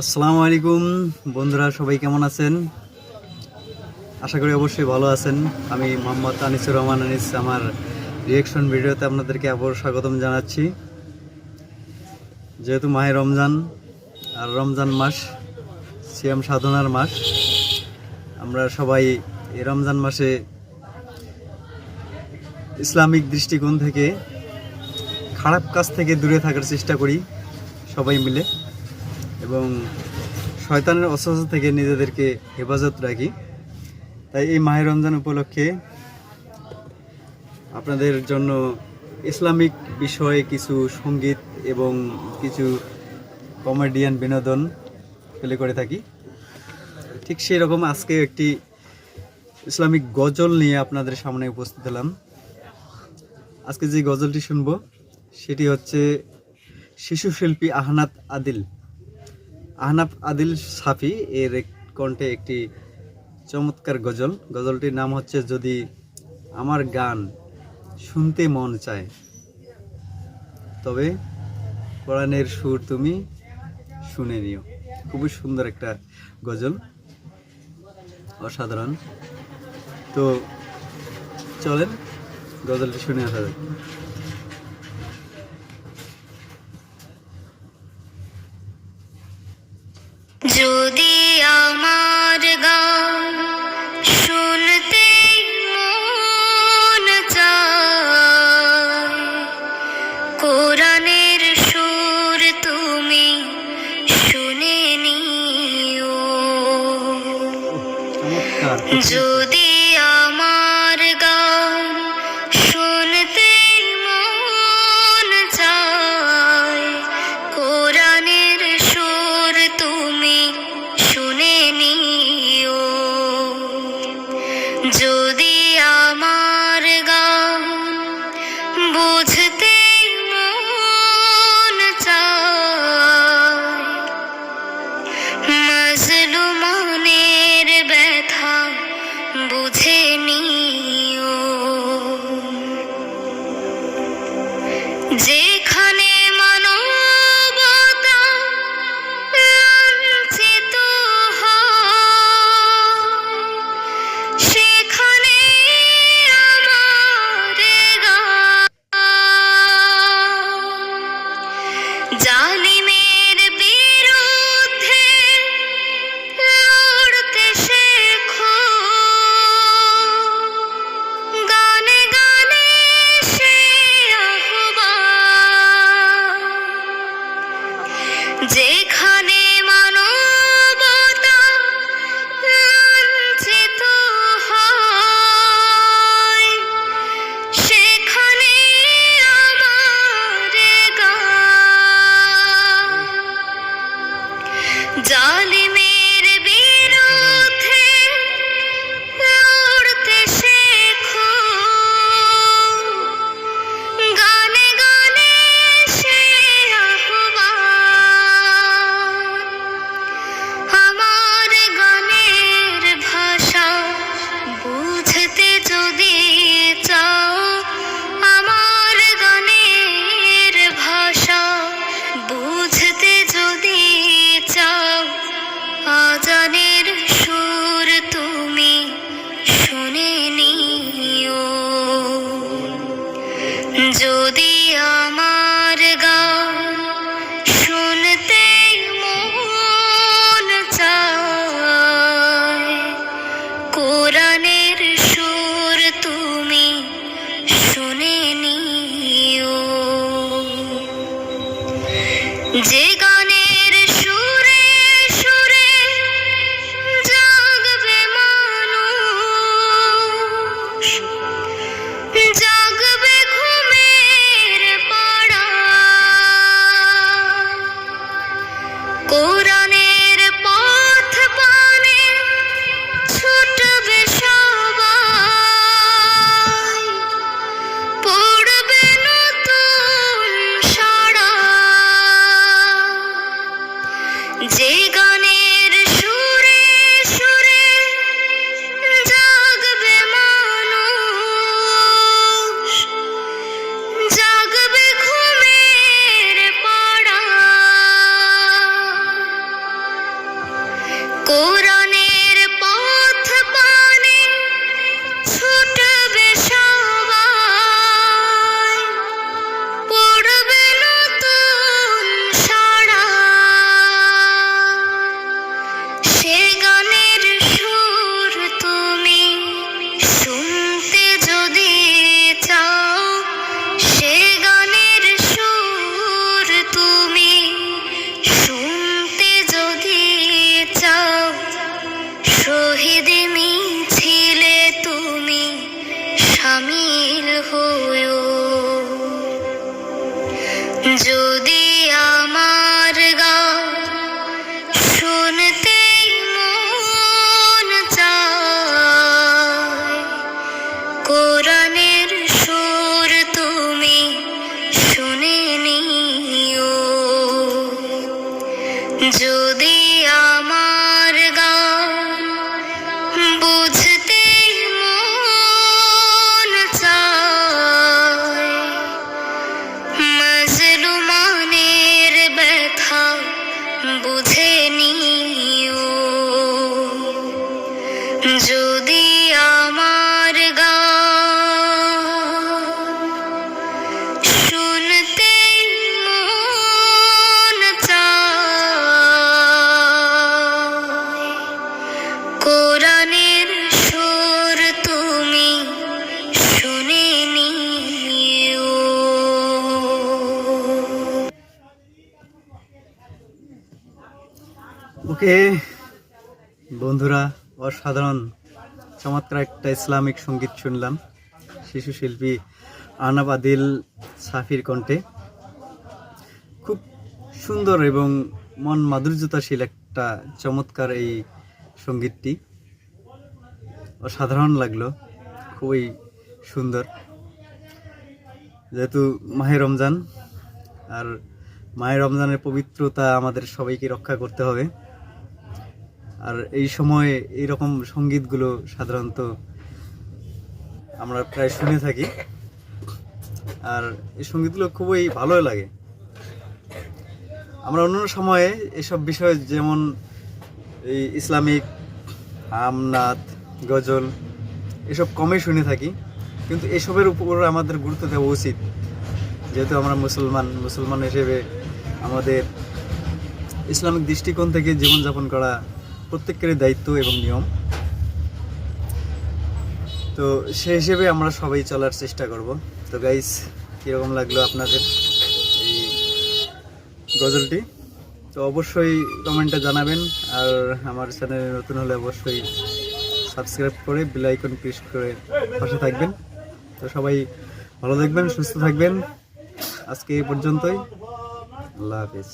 আসসালামু আলাইকুম বন্ধুরা, সবাই কেমন আছেন? আশা করি অবশ্যই ভালো আছেন। আমি মোহাম্মদ আনিসুর রহমান আনিস আমার রিয়েকশন ভিডিওতে আপনাদেরকে আবার স্বাগতম জানাচ্ছি। যেহেতু মাহে রমজান আর রমজান মাস সিয়াম সাধনার মাস, আমরা সবাই এই রমজান মাসে ইসলামিক দৃষ্টিকোণ থেকে খারাপ কাজ থেকে দূরে থাকার চেষ্টা করি সবাই মিলে, এবং শয়তানের অসুস্থতা থেকে নিজেদেরকে হেফাজত রাখি। তাই এই মাহে রমজান উপলক্ষে আপনাদের জন্য ইসলামিক বিষয়ে কিছু সঙ্গীত এবং কিছু কমেডিয়ান বিনোদন প্লে করে থাকি। ঠিক সেই রকম আজকে একটি ইসলামিক গজল নিয়ে আপনাদের সামনে উপস্থিত হলাম। আজকে যে গজলটি শুনবো সেটি হচ্ছে শিশু শিল্পী আহনাফ আদিল সাফি এর কণ্ঠে একটি চমৎকার গজলটির নাম হচ্ছে যদি আমার গান শুনতে মন চায়, তবে কোরআনের সুর তুমি শুনে নিও। খুবই সুন্দর একটা গজল, অসাধারণ। তো চলেন গজলটি শুনে আসা যাক। যদি আমার গান শুনতে মন চায়, কোরআনের সুর তুমি শুনে নিও। যদি আমার গান শুনতে মন চায়, কোরআনের সুর তুমি শুনে নিও। যদি আমার গান বুঝতে মন চায়, মাজলুমানের ব্যথা বুঝে নিও। যেখানে মানবতা লাঞ্ছিত হয়, সেখানে আমার গান জালিমের বিরুদ্ধে লড়তে শেখো। গানে গানে সে আহ্বান, যেখানে মানবতা লাঞ্ছিত হয়, সেখানে আমার গান জালিমের বিরুদ্ধে লড়তে শেখো। গানে গানে সে আহ্বান, আমার গানের ভাষা বুঝতে যদি চাও, আমার গানের ভাষা বুঝতে যদি চাও, আজানের সুর তুমি শুনে নিও। যদি আমার গান শুনতে মন চায়, কোরআনের সুর তুমি শুনে নিও। যে গানের সুরে সুরে জাগবে মানুষ, জাগবে ঘুমের পাড়া, কোরআনের পথ পানে ছুটবে সবাই, পড়বে নতুন সাড়া। যে গানের সুরে সুরে জাগবে মানুষ, জাগবে ঘুমের পাড়া, কোরআনের পথ পানে ছুটবে সবাই, পড়বে নতুন সাড়া। সে গানের সুর তুমি শুনতে যদি চাও, সে গানের সুর তুমি শুনতে যদি চাও, শহীদ মিছিলে তুমি শামিল হও। যদি আমার গান শুনতেই মন চায়, কোরআনের সুর তুমি শুনে নিও। যদি আমার গান বুঝতে মন চায়, মাজলুমানের ব্যথা বুঝে নিও। যদি আমার গান শুনতে মন চায়, কোরআনের সুর তুমি শুনে নিও। ওকে বন্ধুরা, অসাধারণ চমৎকার একটা ইসলামিক সঙ্গীত শুনলাম শিশু শিল্পী আরনাব আদিল সাফির কণ্ঠে। খুব সুন্দর এবং মন মাধুর্যতাশীল একটা চমৎকার এই সঙ্গীতটি, অসাধারণ লাগলো, খুবই সুন্দর। যেহেতু মাহে রমজান, আর মাহে রমজানের পবিত্রতা আমাদের সবাইকে রক্ষা করতে হবে। আর এই সময় এইরকম সঙ্গীতগুলো সাধারণত আমরা প্রায় শুনে থাকি, আর এই সঙ্গীতগুলো খুবই ভালো লাগে। আমরা অন্য সময়ে এসব বিষয় যেমন এই ইসলামিক আমনাত, গজল এসব কমই শুনে থাকি, কিন্তু এসবের উপর আমাদের গুরুত্ব দেওয়া উচিত। যেহেতু আমরা মুসলমান হিসেবে আমাদের ইসলামিক দৃষ্টিকোণ থেকে জীবনযাপন করা প্রত্যেকেরই দায়িত্ব এবং নিয়ম। তো সেই হিসেবে আমরা সবাই চলার চেষ্টা করব। তো গাইস, কীরকম লাগলো আপনাদের এই গজলটি? তো অবশ্যই কমেন্টে জানাবেন, আর আমার চ্যানেলে নতুন হলে অবশ্যই সাবস্ক্রাইব করে বেল আইকন প্রেস করে পাশে থাকবেন। তো সবাই ভালো থাকবেন, সুস্থ থাকবেন। আজকে এই পর্যন্তই। আল্লাহ হাফেজ।